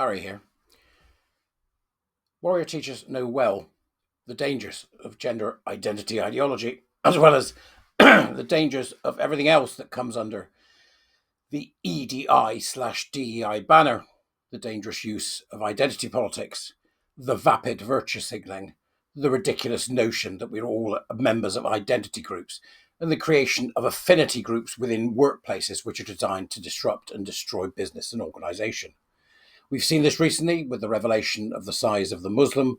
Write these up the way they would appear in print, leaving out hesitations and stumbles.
Larry here. Warrior teachers know well the dangers of gender identity ideology, as well as the dangers of everything else that comes under the EDI/DEI banner, the dangerous use of identity politics, the vapid virtue signalling, the ridiculous notion that we're all members of identity groups, and the creation of affinity groups within workplaces which are designed to disrupt and destroy business and organisation. We've seen this recently with the revelation of the size of the Muslim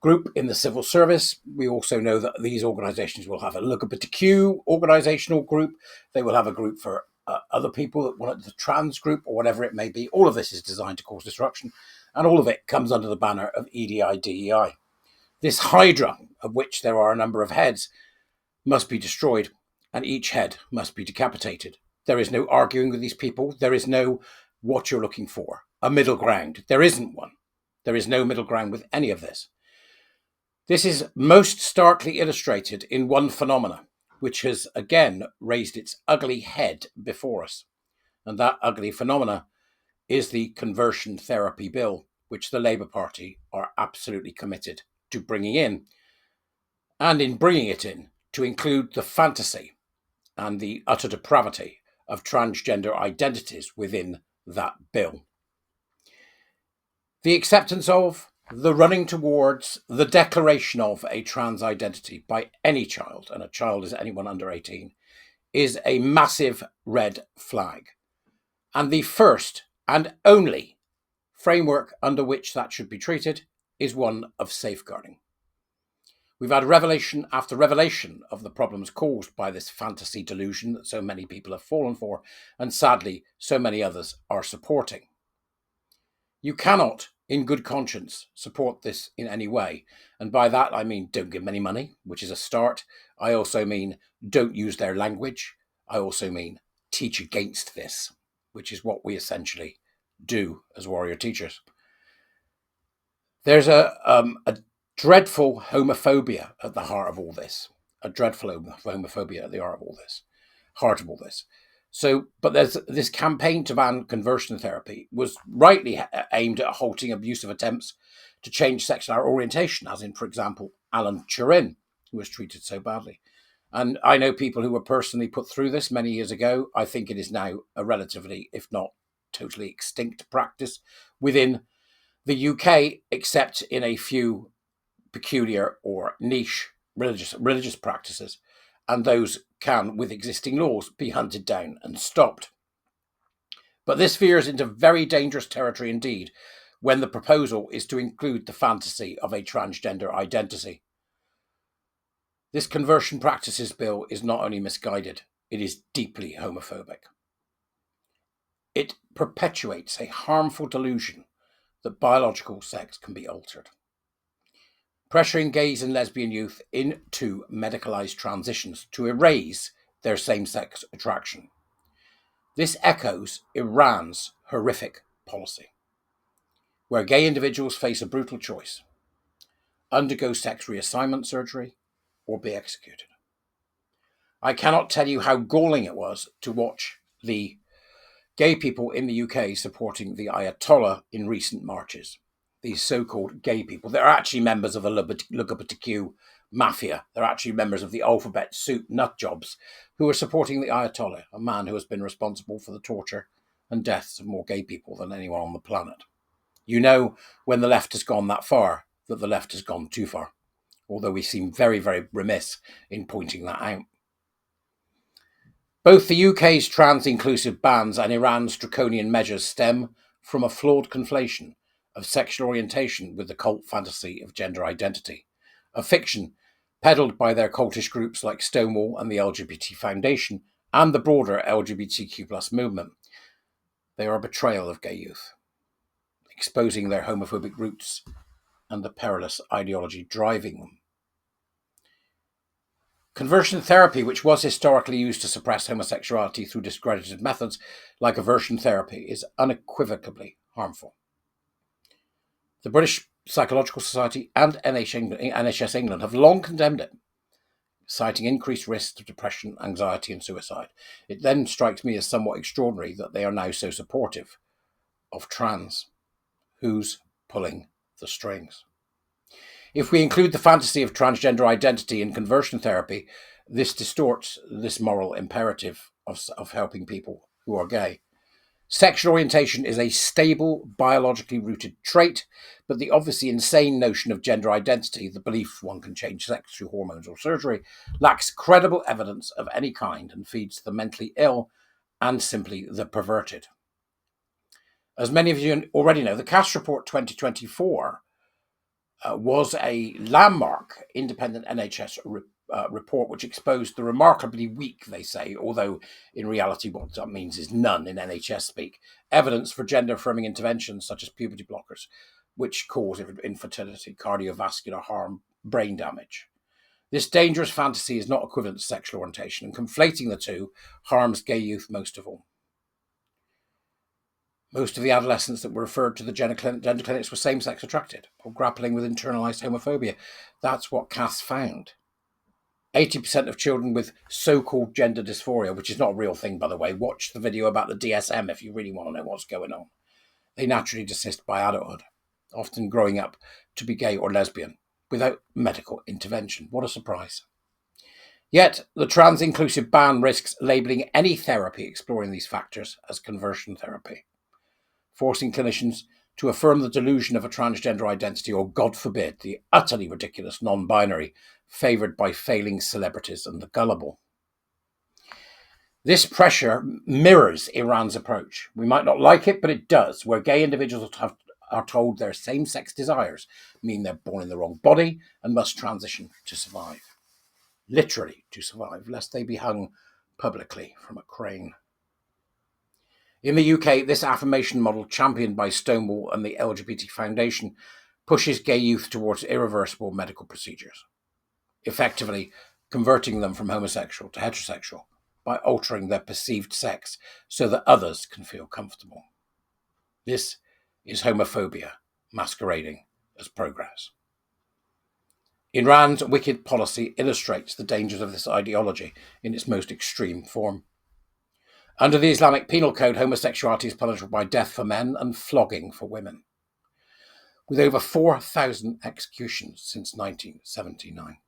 group in the civil service. We also know that these organisations will have a LGBTQ organisational group. They will have a group for other people that want the trans group or whatever it may be. All of this is designed to cause disruption, and all of it comes under the banner of EDI/DEI. This hydra, of which there are a number of heads, must be destroyed, and each head must be decapitated. There is no arguing with these people. There is no what you're looking for, a middle ground. There isn't one. There is no middle ground with any of this. This is most starkly illustrated in one phenomena, which has again raised its ugly head before us. And that ugly phenomena is the conversion therapy bill, which the Labour Party are absolutely committed to bringing in. And in bringing it in, to include the fantasy and the utter depravity of transgender identities within that bill. The acceptance of, the running towards, the declaration of a trans identity by any child, and a child is anyone under 18, is a massive red flag. And the first and only framework under which that should be treated is one of safeguarding. We've had revelation after revelation of the problems caused by this fantasy delusion that so many people have fallen for, and sadly, so many others are supporting. You cannot, in good conscience, support this in any way. And by that, I mean don't give them any money, which is a start. I also mean don't use their language. I also mean teach against this, which is what we essentially do as warrior teachers. There's a dreadful homophobia at the heart of all this. A dreadful homophobia at the heart of all this. So, but there's this campaign to ban conversion therapy was rightly aimed at halting abusive attempts to change sexual orientation, as in, for example, Alan Turin, who was treated so badly. And I know people who were personally put through this many years ago. I think it is now a relatively, if not totally extinct practice within the UK, except in a few peculiar or niche religious practices, and those can, with existing laws, be hunted down and stopped. But this veers into very dangerous territory indeed when the proposal is to include the fantasy of a transgender identity. This conversion practices bill is not only misguided, it is deeply homophobic. It perpetuates a harmful delusion that biological sex can be altered, pressuring gays and lesbian youth into medicalized transitions to erase their same-sex attraction. This echoes Iran's horrific policy, where gay individuals face a brutal choice: undergo sex reassignment surgery or be executed. I cannot tell you how galling it was to watch the gay people in the UK supporting the Ayatollah in recent marches. These so-called gay people, they're actually members of the LGBTQ mafia. They're actually members of the alphabet soup nut jobs who are supporting the Ayatollah, a man who has been responsible for the torture and deaths of more gay people than anyone on the planet. You know, when the left has gone that far, that the left has gone too far, although we seem very, very remiss in pointing that out. Both the UK's trans-inclusive bans and Iran's draconian measures stem from a flawed conflation of sexual orientation with the cult fantasy of gender identity, a fiction peddled by their cultish groups like Stonewall and the LGBT Foundation and the broader LGBTQ+ movement. They are a betrayal of gay youth, exposing their homophobic roots and the perilous ideology driving them. Conversion therapy, which was historically used to suppress homosexuality through discredited methods like aversion therapy, is unequivocally harmful. The British Psychological Society and NHS England have long condemned it, citing increased risks of depression, anxiety and suicide. It then strikes me as somewhat extraordinary that they are now so supportive of trans Who's pulling the strings? If we include the fantasy of transgender identity in conversion therapy, this distorts this moral imperative of helping people who are gay. Sexual orientation is a stable, biologically rooted trait, but the obviously insane notion of gender identity, the belief one can change sex through hormones or surgery, lacks credible evidence of any kind and feeds the mentally ill and simply the perverted. As many of you already know, the Cass Report 2024 was a landmark independent NHS report which exposed the remarkably weak, they say, although in reality what that means is none in NHS speak, evidence for gender-affirming interventions such as puberty blockers, which cause infertility, cardiovascular harm, brain damage. This dangerous fantasy is not equivalent to sexual orientation, and conflating the two harms gay youth most of all. Most of the adolescents that were referred to the gender clinics were same-sex attracted or grappling with internalized homophobia. That's what Cass found. 80% of children with so-called gender dysphoria, which is not a real thing, by the way, watch the video about the DSM if you really want to know what's going on. They naturally desist by adulthood, often growing up to be gay or lesbian without medical intervention. What a surprise. Yet, the trans-inclusive ban risks labelling any therapy exploring these factors as conversion therapy, forcing clinicians to affirm the delusion of a transgender identity, or, God forbid, the utterly ridiculous non-binary favoured by failing celebrities and the gullible. This pressure mirrors Iran's approach. We might not like it, but it does, where gay individuals are told their same-sex desires mean they're born in the wrong body and must transition to survive. Literally to survive, lest they be hung publicly from a crane. In the UK, this affirmation model, championed by Stonewall and the LGBT Foundation, pushes gay youth towards irreversible medical procedures, effectively converting them from homosexual to heterosexual by altering their perceived sex so that others can feel comfortable. This is homophobia masquerading as progress. Iran's wicked policy illustrates the dangers of this ideology in its most extreme form. Under the Islamic Penal Code, homosexuality is punishable by death for men and flogging for women, with over 4,000 executions since 1979.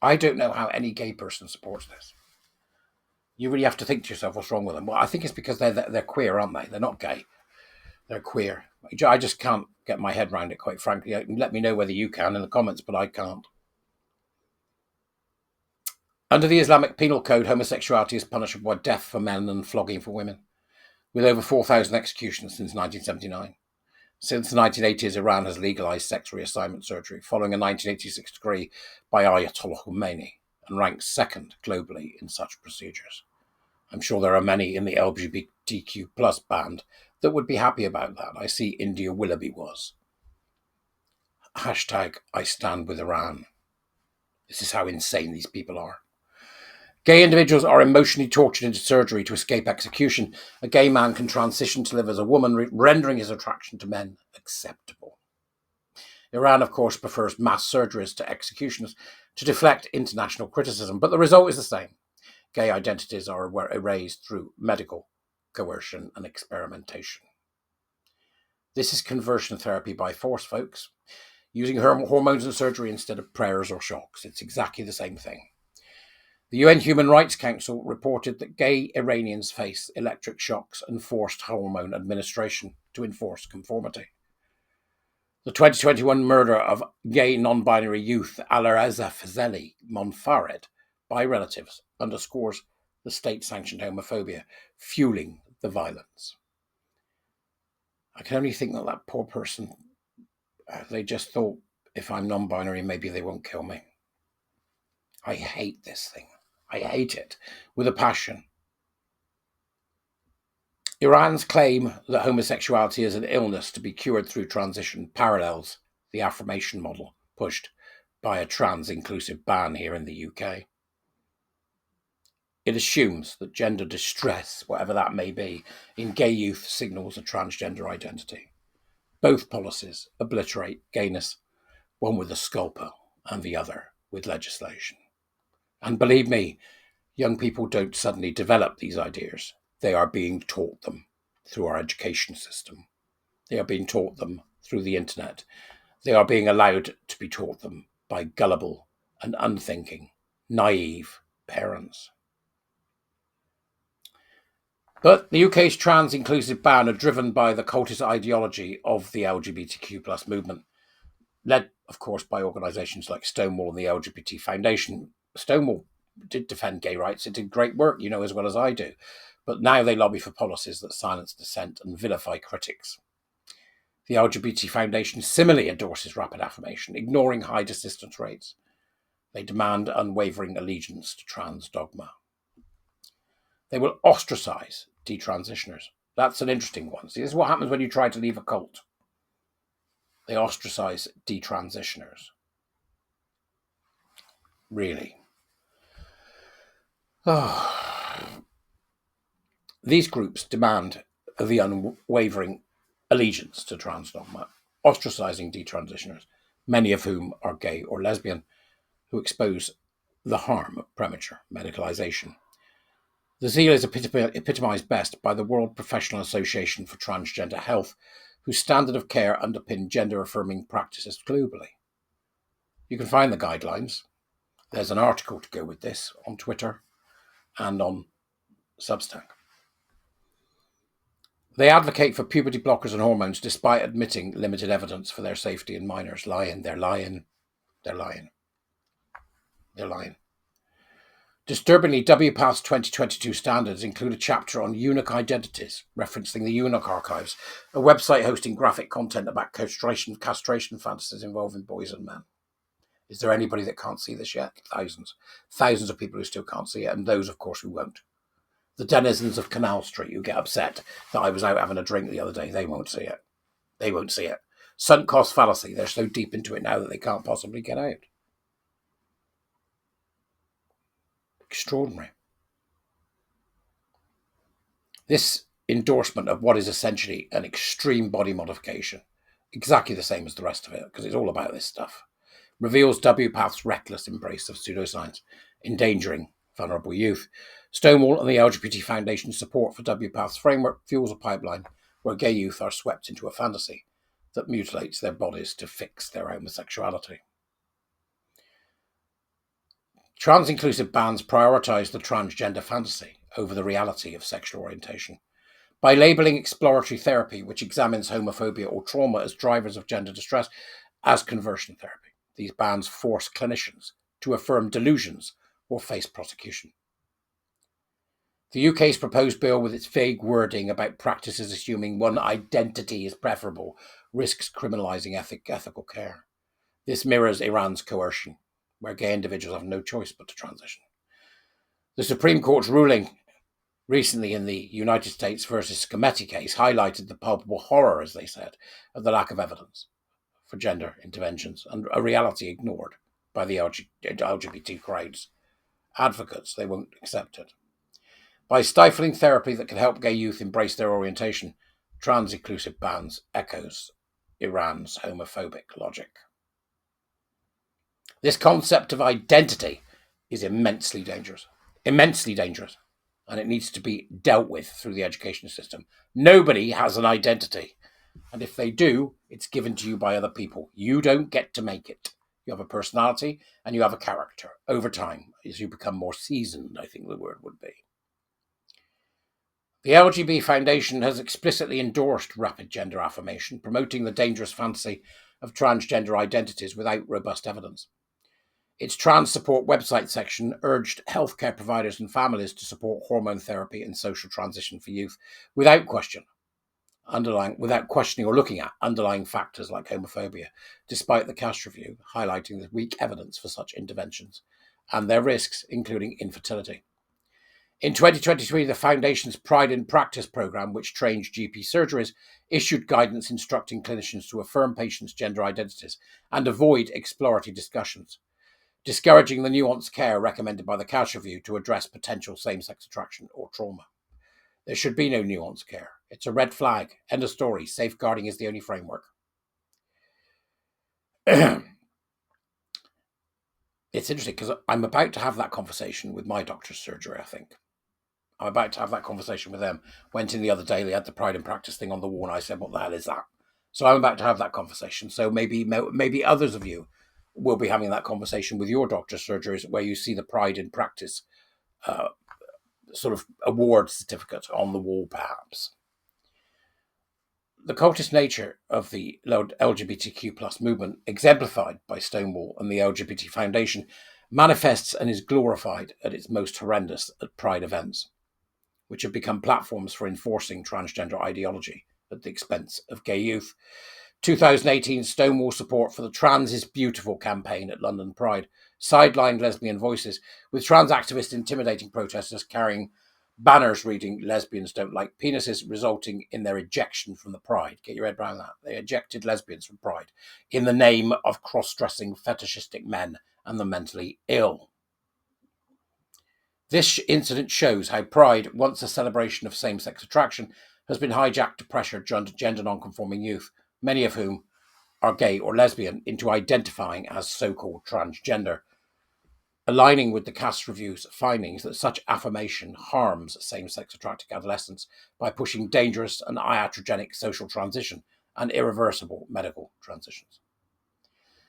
I don't know how any gay person supports this. You really have to think to yourself, what's wrong with them? Well, I think it's because they're queer, aren't they? They're not gay. They're queer. I just can't get my head around it, quite frankly. Let me know whether you can in the comments, but I can't. Under the Islamic Penal Code, homosexuality is punishable by death for men and flogging for women, with over 4,000 executions since 1979. Since the 1980s, Iran has legalized sex reassignment surgery, following a 1986 decree by Ayatollah Khomeini, and ranks second globally in such procedures. I'm sure there are many in the LGBTQ plus band that would be happy about that. I see India Willoughby was. Hashtag I stand with Iran. This is how insane these people are. Gay individuals are emotionally tortured into surgery to escape execution. A gay man can transition to live as a woman, rendering his attraction to men acceptable. Iran, of course, prefers mass surgeries to executions to deflect international criticism, but the result is the same. Gay identities are erased through medical coercion and experimentation. This is conversion therapy by force, folks, using hormones and surgery instead of prayers or shocks. It's exactly the same thing. The UN Human Rights Council reported that gay Iranians face electric shocks and forced hormone administration to enforce conformity. The 2021 murder of gay non-binary youth Alireza Fazeli Monfared by relatives underscores the state-sanctioned homophobia fueling the violence. I can only think that that poor person, they just thought, if I'm non-binary, maybe they won't kill me. I hate this thing. I hate it with a passion. Iran's claim that homosexuality is an illness to be cured through transition parallels the affirmation model pushed by a trans-inclusive ban here in the UK. It assumes that gender distress, whatever that may be, in gay youth signals a transgender identity. Both policies obliterate gayness, one with a scalpel and the other with legislation. And believe me, young people don't suddenly develop these ideas. They are being taught them through our education system. They are being taught them through the internet. They are being allowed to be taught them by gullible and unthinking, naive parents. But the UK's trans-inclusive ban are driven by the cultist ideology of the LGBTQ plus movement, led, of course, by organisations like Stonewall and the LGBT Foundation. Stonewall did defend gay rights. It did great work, you know, as well as I do. But now they lobby for policies that silence dissent and vilify critics. The LGBT Foundation similarly endorses rapid affirmation, ignoring high desistance rates. They demand unwavering allegiance to trans dogma. They will ostracise detransitioners. That's an interesting one. See, this is what happens when you try to leave a cult. They ostracise detransitioners. Really. These groups demand the unwavering allegiance to trans dogma, ostracising detransitioners, many of whom are gay or lesbian, who expose the harm of premature medicalization. The zeal is epitomised best by the World Professional Association for Transgender Health, whose standard of care underpin gender-affirming practices globally. You can find the guidelines. There's an article to go with this on Twitter and on Substack. They advocate for puberty blockers and hormones despite admitting limited evidence for their safety in minors. They're lying. Disturbingly, WPATH's 2022 standards include a chapter on eunuch identities, referencing the Eunuch Archives, a website hosting graphic content about castration fantasies involving boys and men. Is there anybody that can't see this yet? Thousands of people who still can't see it, and those, of course, who won't. The denizens of Canal Street who get upset that I was out having a drink the other day, they won't see it. Sunk cost fallacy. They're so deep into it now that they can't possibly get out. Extraordinary. This endorsement of what is essentially an extreme body modification, exactly the same as the rest of it, because it's all about this stuff, reveals WPATH's reckless embrace of pseudoscience, endangering vulnerable youth. Stonewall and the LGBT Foundation's support for WPATH's framework fuels a pipeline where gay youth are swept into a fantasy that mutilates their bodies to fix their homosexuality. Trans-inclusive bans prioritise the transgender fantasy over the reality of sexual orientation. By labelling exploratory therapy, which examines homophobia or trauma as drivers of gender distress, as conversion therapy, these bans force clinicians to affirm delusions or face prosecution. The UK's proposed bill, with its vague wording about practices assuming one identity is preferable, risks criminalising ethical care. This mirrors Iran's coercion, where gay individuals have no choice but to transition. The Supreme Court's ruling recently in the United States versus Scammetti case highlighted the palpable horror, as they said, of the lack of evidence for gender interventions, and a reality ignored by the LGBT crowd's advocates. They won't accept it. By stifling therapy that can help gay youth embrace their orientation, trans-inclusive bans echoes Iran's homophobic logic. This concept of identity is immensely dangerous, and it needs to be dealt with through the education system. Nobody has an identity, and if they do, it's given to you by other people. You don't get to make it. You have a personality and you have a character over time as you become more seasoned, I think the word would be. The LGBT Foundation has explicitly endorsed rapid gender affirmation, promoting the dangerous fantasy of transgender identities without robust evidence. Its trans support website section urged healthcare providers and families to support hormone therapy and social transition for youth without questioning or looking at underlying factors like homophobia, despite the Cash Review highlighting the weak evidence for such interventions and their risks, including infertility. In 2023, the Foundation's Pride in Practice programme, which trains GP surgeries, issued guidance instructing clinicians to affirm patients' gender identities and avoid exploratory discussions, discouraging the nuanced care recommended by the Cash Review to address potential same-sex attraction or trauma. There should be no nuanced care. It's a red flag. End of story. Safeguarding is the only framework. It's interesting because I'm about to have that conversation with my doctor's surgery, I think. I'm about to have that conversation with them. Went in the other day, they had the Pride in Practice thing on the wall, and I said, what the hell is that? So I'm about to have that conversation. So maybe others of you will be having that conversation with your doctor's surgeries, where you see the Pride in Practice sort of award certificate on the wall, perhaps. The cultist nature of the LGBTQ plus movement, exemplified by Stonewall and the LGBT Foundation, manifests and is glorified at its most horrendous at Pride events, which have become platforms for enforcing transgender ideology at the expense of gay youth. 2018 Stonewall support for the Trans is Beautiful campaign at London Pride sidelined lesbian voices, with trans activists intimidating protesters carrying banners reading "lesbians don't like penises," resulting in their ejection from the Pride. Get your head around that. They ejected lesbians from Pride in the name of cross-dressing fetishistic men and the mentally ill. This incident shows how Pride, once a celebration of same-sex attraction, has been hijacked to pressure gender non-conforming youth, many of whom are gay or lesbian, into identifying as so-called transgender, aligning with the Cass Review's findings that such affirmation harms same-sex attracted adolescents by pushing dangerous and iatrogenic social transition and irreversible medical transitions.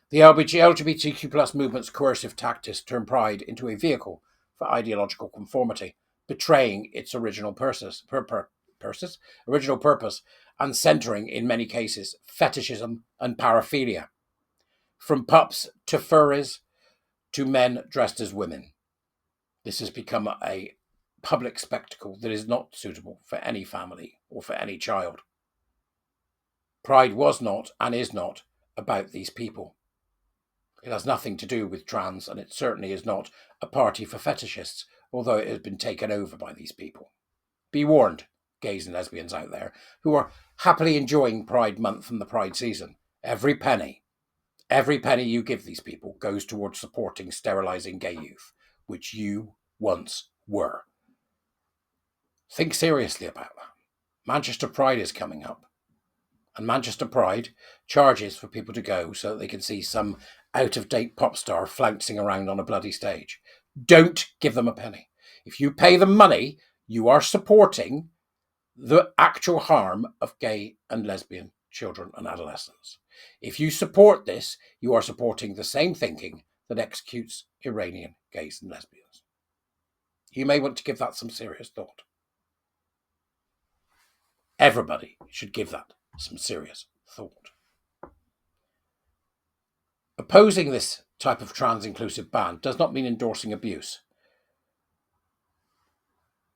The LGBTQ plus movement's coercive tactics turn Pride into a vehicle for ideological conformity, betraying its original purpose, and centering, in many cases, fetishism and paraphilia, from pups to furries to men dressed as women. This has become a public spectacle that is not suitable for any family or for any child. Pride was not and is not about these people. It has nothing to do with trans, and it certainly is not a party for fetishists, although it has been taken over by these people. Be warned, gays and lesbians out there who are happily enjoying Pride Month and the Pride season. Every penny you give these people goes towards supporting sterilising gay youth, which you once were. Think seriously about that. Manchester Pride is coming up. And Manchester Pride charges for people to go so that they can see some out-of-date pop star flouncing around on a bloody stage. Don't give them a penny. If you pay them money, you are supporting the actual harm of gay and lesbian children and adolescents. If you support this, you are supporting the same thinking that executes Iranian gays and lesbians. You may want to give that some serious thought. Everybody should give that some serious thought. Opposing this type of trans-inclusive ban does not mean endorsing abuse.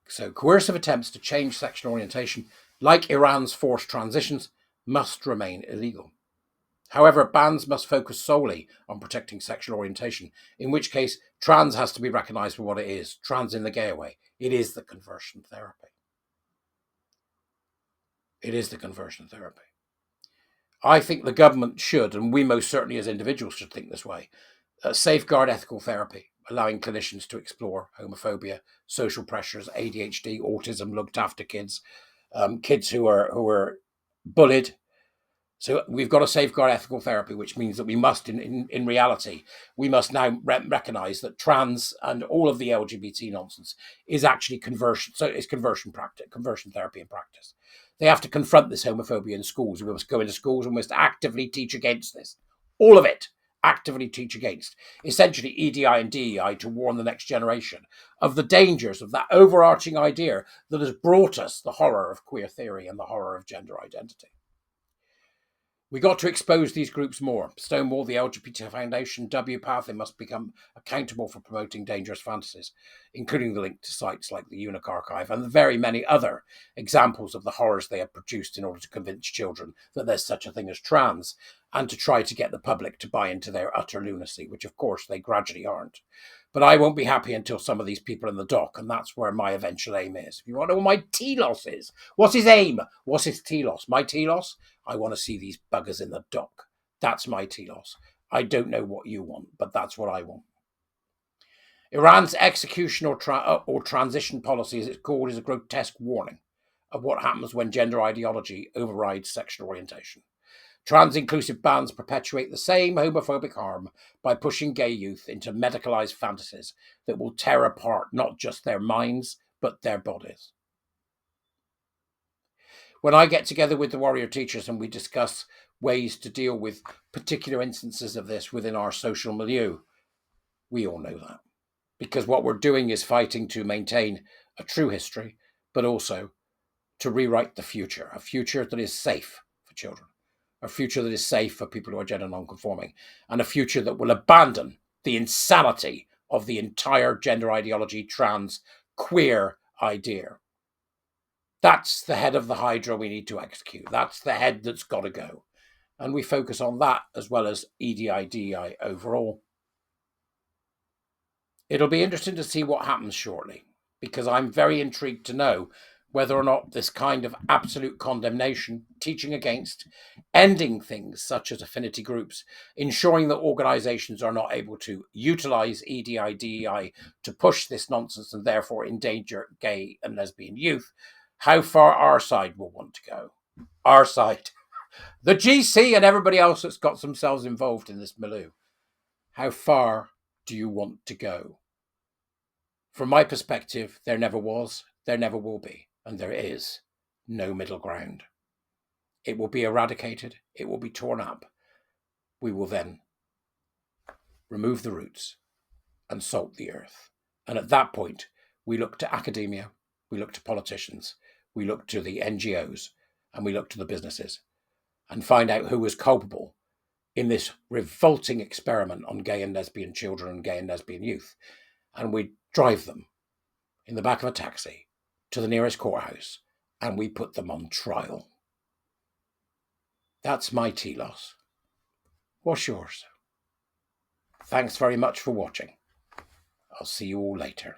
So coercive attempts to change sexual orientation, like Iran's forced transitions, must remain illegal. However, bans must focus solely on protecting sexual orientation, in which case trans has to be recognised for what it is, trans in the gay way. It is the conversion therapy. It is the conversion therapy. I think the government should, and we most certainly as individuals should think this way, safeguard ethical therapy, allowing clinicians to explore homophobia, social pressures, ADHD, autism, looked after kids, kids who are bullied. So we've got to safeguard ethical therapy, which means that we must, in reality, we must now recognise that trans and all of the LGBT nonsense is actually conversion. So it's conversion therapy in practice. They have to confront this homophobia in schools. We must go into schools and we must actively teach against this. All of it. Actively teach against. Essentially, EDI and DEI to warn the next generation of the dangers of that overarching idea that has brought us the horror of queer theory and the horror of gender identity. We got to expose these groups more. Stonewall, the LGBT Foundation, WPATH, they must become accountable for promoting dangerous fantasies, including the link to sites like the Eunuch Archive and the very many other examples of the horrors they have produced in order to convince children that there's such a thing as trans, and to try to get the public to buy into their utter lunacy, which of course they gradually aren't. But I won't be happy until some of these people are in the dock, and that's where my eventual aim is. If you want to know what my telos is, what's his aim? What's his telos? My telos? I want to see these buggers in the dock. That's my telos. I don't know what you want, but that's what I want. Iran's execution or transition policy, as it's called, is a grotesque warning of what happens when gender ideology overrides sexual orientation. Trans-inclusive bans perpetuate the same homophobic harm by pushing gay youth into medicalized fantasies that will tear apart not just their minds, but their bodies. When I get together with the warrior teachers and we discuss ways to deal with particular instances of this within our social milieu, we all know that. Because what we're doing is fighting to maintain a true history, but also to rewrite the future, a future that is safe for children, a future that is safe for people who are gender non-conforming, and a future that will abandon the insanity of the entire gender ideology, trans, queer idea. That's the head of the Hydra we need to execute. That's the head that's got to go. And we focus on that as well as EDI, DEI overall. It'll be interesting to see what happens shortly, because I'm very intrigued to know whether or not this kind of absolute condemnation, teaching against, ending things such as affinity groups, ensuring that organizations are not able to utilize EDI, DEI to push this nonsense and therefore endanger gay and lesbian youth, how far our side will want to go. Our side, the GC and everybody else that's got themselves involved in this milieu. How far do you want to go? From my perspective, there never was, there never will be, and there is no middle ground. It will be eradicated, it will be torn up. We will then remove the roots and salt the earth. And at that point, we look to academia, we look to politicians, we look to the NGOs, and we look to the businesses and find out who was culpable in this revolting experiment on gay and lesbian children and gay and lesbian youth. And we drive them in the back of a taxi to the nearest courthouse and we put them on trial. That's my telos. What's yours? Thanks very much for watching. I'll see you all later.